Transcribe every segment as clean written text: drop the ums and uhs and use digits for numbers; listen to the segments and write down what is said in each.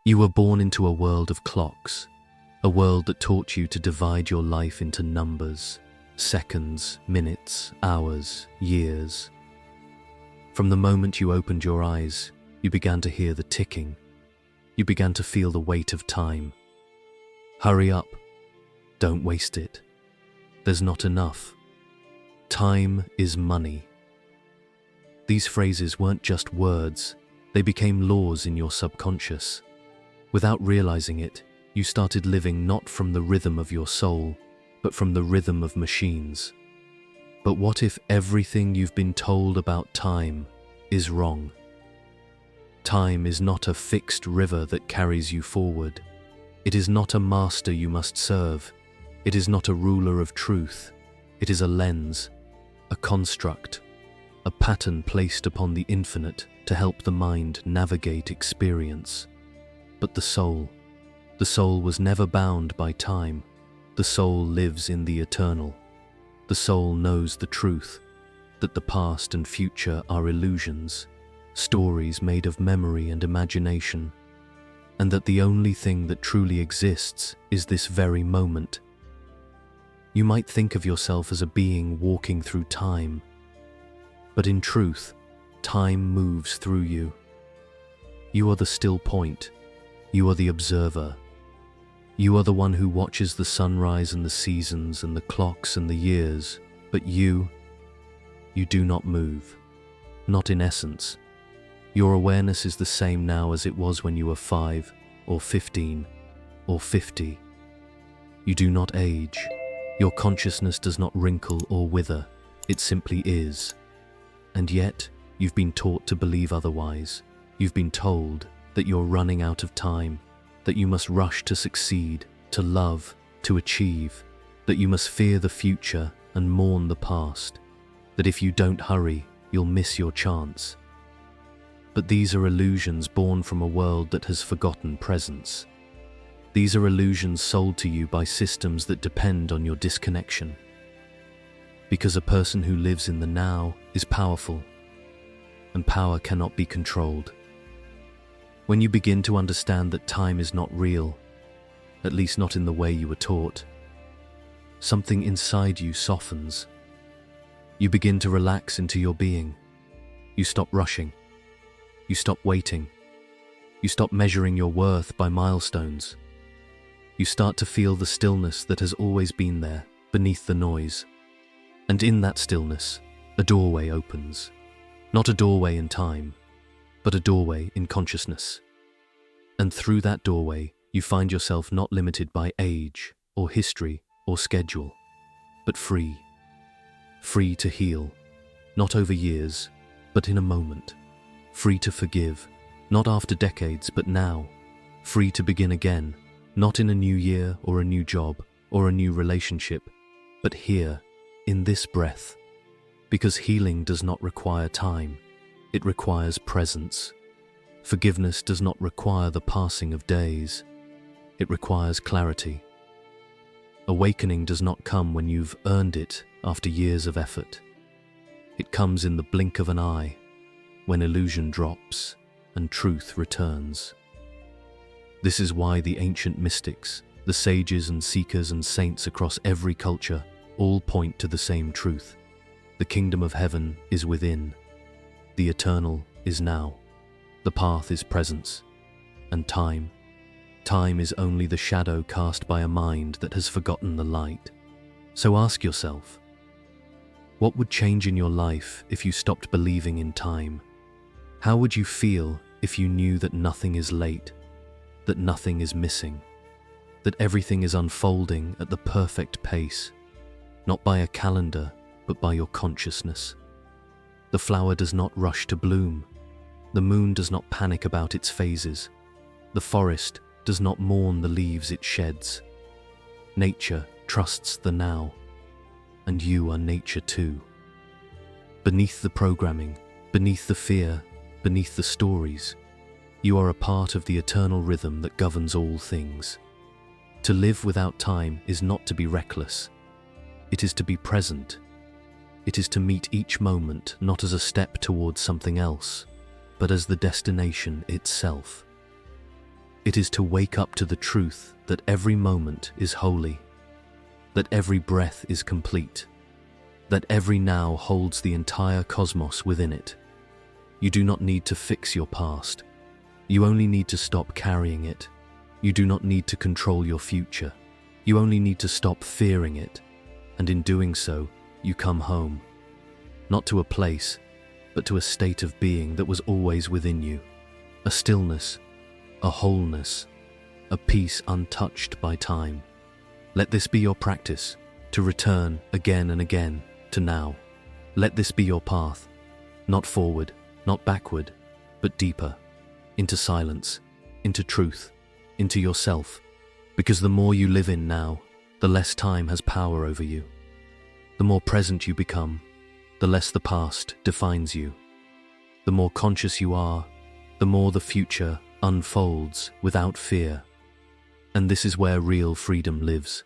You were born into a world of clocks, a world that taught you to divide your life into numbers, seconds, minutes, hours, years. From the moment you opened your eyes, you began to hear the ticking. You began to feel the weight of time. Hurry up. Don't waste it. There's not enough. Time is money. These phrases weren't just words, they became laws in your subconscious. Without realizing it, you started living not from the rhythm of your soul, but from the rhythm of machines. But what if everything you've been told about time is wrong? Time is not a fixed river that carries you forward. It is not a master you must serve. It is not a ruler of truth. It is a lens, a construct, a pattern placed upon the infinite to help the mind navigate experience. But the soul was never bound by time. The soul lives in the eternal. The soul knows the truth, that the past and future are illusions, stories made of memory and imagination, and that the only thing that truly exists is this very moment. You might think of yourself as a being walking through time, but in truth, time moves through you. You are the still point. You are the observer. You are the one who watches the sunrise and the seasons and the clocks and the years, but you do not move, not in essence. Your awareness is the same now as it was when you were 5 or 15 or 50. You do not age. Your consciousness does not wrinkle or wither. It simply is. And yet, you've been taught to believe otherwise. You've been told that you're running out of time, that you must rush to succeed, to love, to achieve, that you must fear the future and mourn the past, that if you don't hurry, you'll miss your chance. But these are illusions born from a world that has forgotten presence. These are illusions sold to you by systems that depend on your disconnection. Because a person who lives in the now is powerful, and power cannot be controlled. When you begin to understand that time is not real, at least not in the way you were taught, something inside you softens. You begin to relax into your being. You stop rushing. You stop waiting. You stop measuring your worth by milestones. You start to feel the stillness that has always been there, beneath the noise. And in that stillness, a doorway opens. Not a doorway in time, but a doorway in consciousness. And through that doorway, you find yourself not limited by age or history or schedule, but free. Free to heal, not over years, but in a moment. Free to forgive, not after decades, but now. Free to begin again, not in a new year or a new job or a new relationship, but here, in this breath. Because healing does not require time, it requires presence. Forgiveness does not require the passing of days, it requires clarity. Awakening does not come when you've earned it after years of effort. It comes in the blink of an eye, when illusion drops and truth returns. This is why the ancient mystics, the sages and seekers and saints across every culture, all point to the same truth. The kingdom of heaven is within. The eternal is now. The path is presence. And time is only the shadow cast by a mind that has forgotten the light. So ask yourself, what would change in your life if you stopped believing in time? How would you feel if you knew that nothing is late, that nothing is missing, that everything is unfolding at the perfect pace, not by a calendar, but by your consciousness? The flower does not rush to bloom. The moon does not panic about its phases. The forest does not mourn the leaves it sheds. Nature trusts the now, and you are nature too. Beneath the programming, beneath the fear, beneath the stories, you are a part of the eternal rhythm that governs all things. To live without time is not to be reckless. It is to be present. It is to meet each moment not as a step towards something else, but as the destination itself. It is to wake up to the truth that every moment is holy, that every breath is complete, that every now holds the entire cosmos within it. You do not need to fix your past. You only need to stop carrying it. You do not need to control your future. You only need to stop fearing it. And in doing so, you come home. Not to a place, but to a state of being that was always within you. A stillness, a wholeness, a peace untouched by time. Let this be your practice, to return again and again to now. Let this be your path, not forward, not backward, but deeper, into silence, into truth, into yourself, because the more you live in now, the less time has power over you. The more present you become, the less the past defines you. The more conscious you are, the more the future unfolds without fear. And this is where real freedom lives,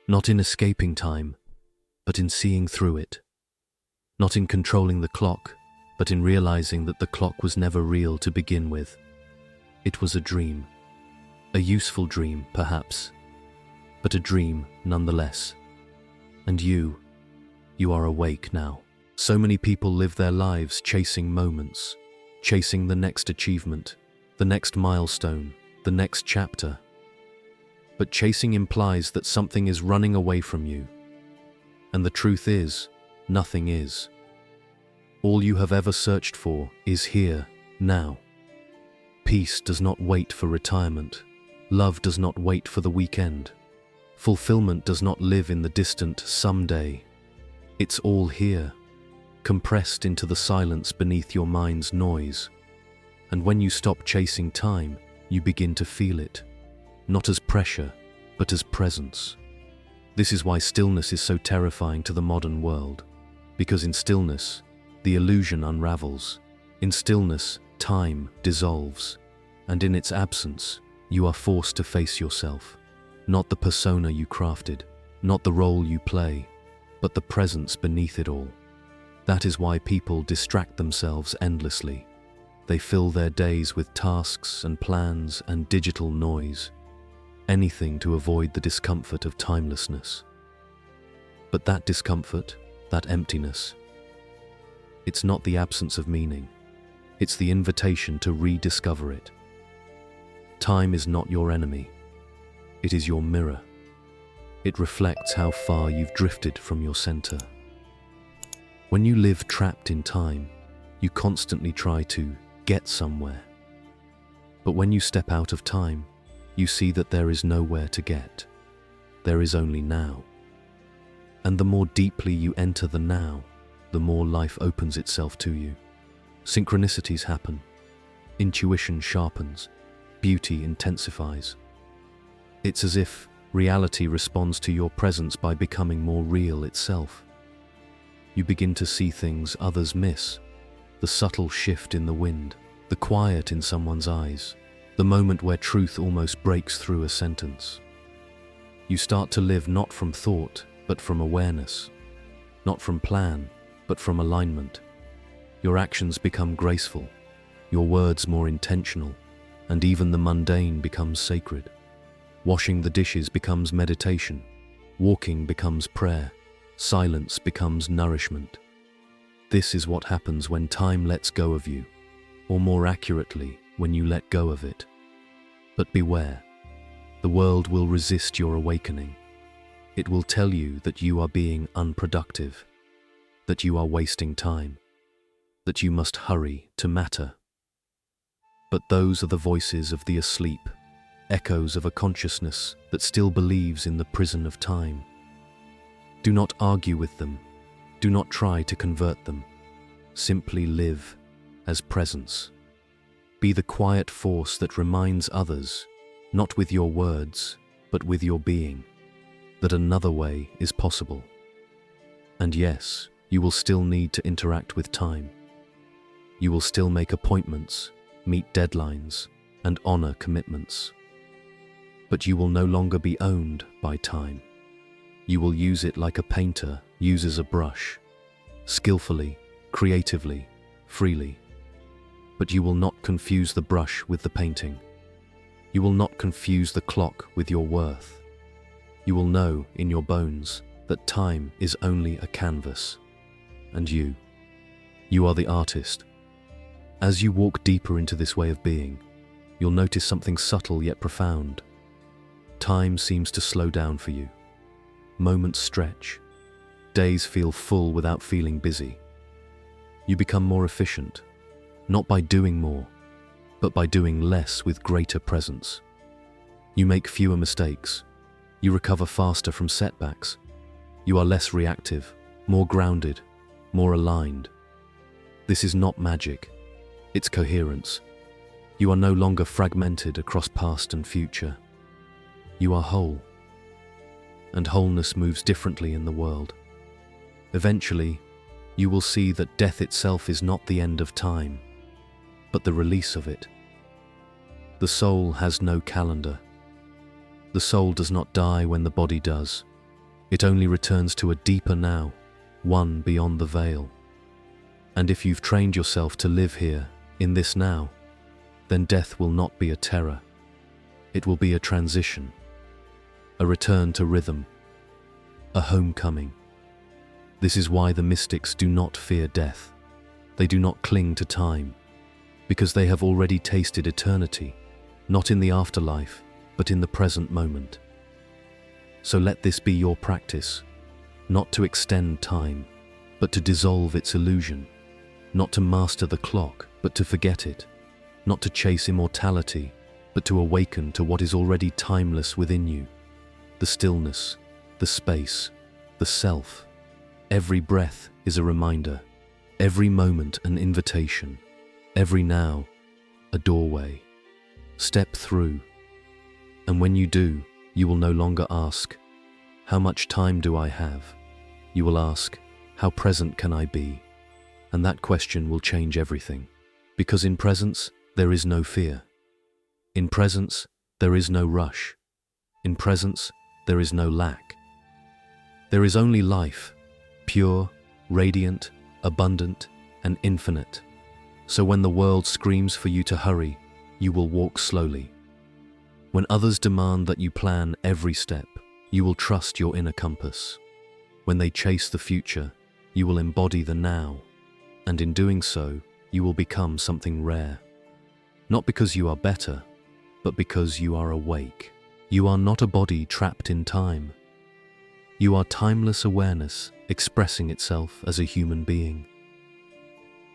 not in escaping time, but in seeing through it. Not in controlling the clock, but in realizing that the clock was never real to begin with. It was a dream. A useful dream, perhaps, but a dream nonetheless. And you are awake now. So many people live their lives chasing moments, chasing the next achievement, the next milestone, the next chapter. But chasing implies that something is running away from you. And the truth is, nothing is. All you have ever searched for is here, now. Peace does not wait for retirement. Love does not wait for the weekend. Fulfillment does not live in the distant someday. It's all here, compressed into the silence beneath your mind's noise. And when you stop chasing time, you begin to feel it, not as pressure, but as presence. This is why stillness is so terrifying to the modern world, because in stillness, the illusion unravels. In stillness, time dissolves, and in its absence, you are forced to face yourself, not the persona you crafted, not the role you play, but the presence beneath it all. That is why people distract themselves endlessly. They fill their days with tasks and plans and digital noise, anything to avoid the discomfort of timelessness. But that discomfort, that emptiness, it's not the absence of meaning. It's the invitation to rediscover it. Time is not your enemy. It is your mirror. It reflects how far you've drifted from your center. When you live trapped in time, you constantly try to get somewhere. But when you step out of time, you see that there is nowhere to get. There is only now. And the more deeply you enter the now, the more life opens itself to you. Synchronicities happen. Intuition sharpens. Beauty intensifies. It's as if reality responds to your presence by becoming more real itself. You begin to see things others miss. The subtle shift in the wind, the quiet in someone's eyes, the moment where truth almost breaks through a sentence. You start to live not from thought, but from awareness. Not from plan, but from alignment. Your actions become graceful, your words more intentional, and even the mundane becomes sacred. Washing the dishes becomes meditation. Walking becomes prayer. Silence becomes nourishment. This is what happens when time lets go of you, or more accurately, when you let go of it. But beware, the world will resist your awakening. It will tell you that you are being unproductive, that you are wasting time, that you must hurry to matter. But those are the voices of the asleep, echoes of a consciousness that still believes in the prison of time. Do not argue with them. Do not try to convert them. Simply live as presence. Be the quiet force that reminds others, not with your words, but with your being, that another way is possible. And yes, you will still need to interact with time. You will still make appointments, meet deadlines, and honor commitments. But you will no longer be owned by time. You will use it like a painter uses a brush, skillfully, creatively, freely. But you will not confuse the brush with the painting. You will not confuse the clock with your worth. You will know in your bones that time is only a canvas. And you are the artist. As you walk deeper into this way of being, you'll notice something subtle yet profound. Time seems to slow down for you. Moments stretch. Days feel full without feeling busy. You become more efficient, not by doing more, but by doing less with greater presence. You make fewer mistakes. You recover faster from setbacks. You are less reactive, more grounded, more aligned. This is not magic. It's coherence. You are no longer fragmented across past and future. You are whole. And wholeness moves differently in the world. Eventually, you will see that death itself is not the end of time, but the release of it. The soul has no calendar. The soul does not die when the body does. It only returns to a deeper now, one beyond the veil. And if you've trained yourself to live here, in this now, then death will not be a terror. It will be a transition, a return to rhythm, a homecoming. This is why the mystics do not fear death. They do not cling to time, because they have already tasted eternity, not in the afterlife, but in the present moment. So let this be your practice, not to extend time, but to dissolve its illusion, not to master the clock, but to forget it, not to chase immortality, but to awaken to what is already timeless within you, the stillness, the space, the self. Every breath is a reminder, every moment an invitation, every now a doorway. Step through, and when you do, you will no longer ask, "How much time do I have?" You will ask, "How present can I be?" And that question will change everything, because in presence there is no fear. In presence there is no rush. In presence there is no lack. There is only life, pure, radiant, abundant, and infinite. So when the world screams for you to hurry, you will walk slowly. When others demand that you plan every step, you will trust your inner compass. When they chase the future, you will embody the now, and in doing so, you will become something rare. Not because you are better, but because you are awake. You are not a body trapped in time. You are timeless awareness expressing itself as a human being.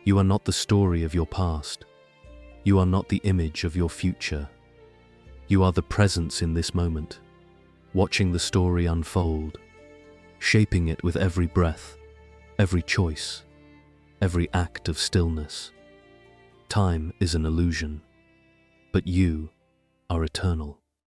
You are not the story of your past. You are not the image of your future. You are the presence in this moment, watching the story unfold, shaping it with every breath, every choice, every act of stillness. Time is an illusion, but you are eternal.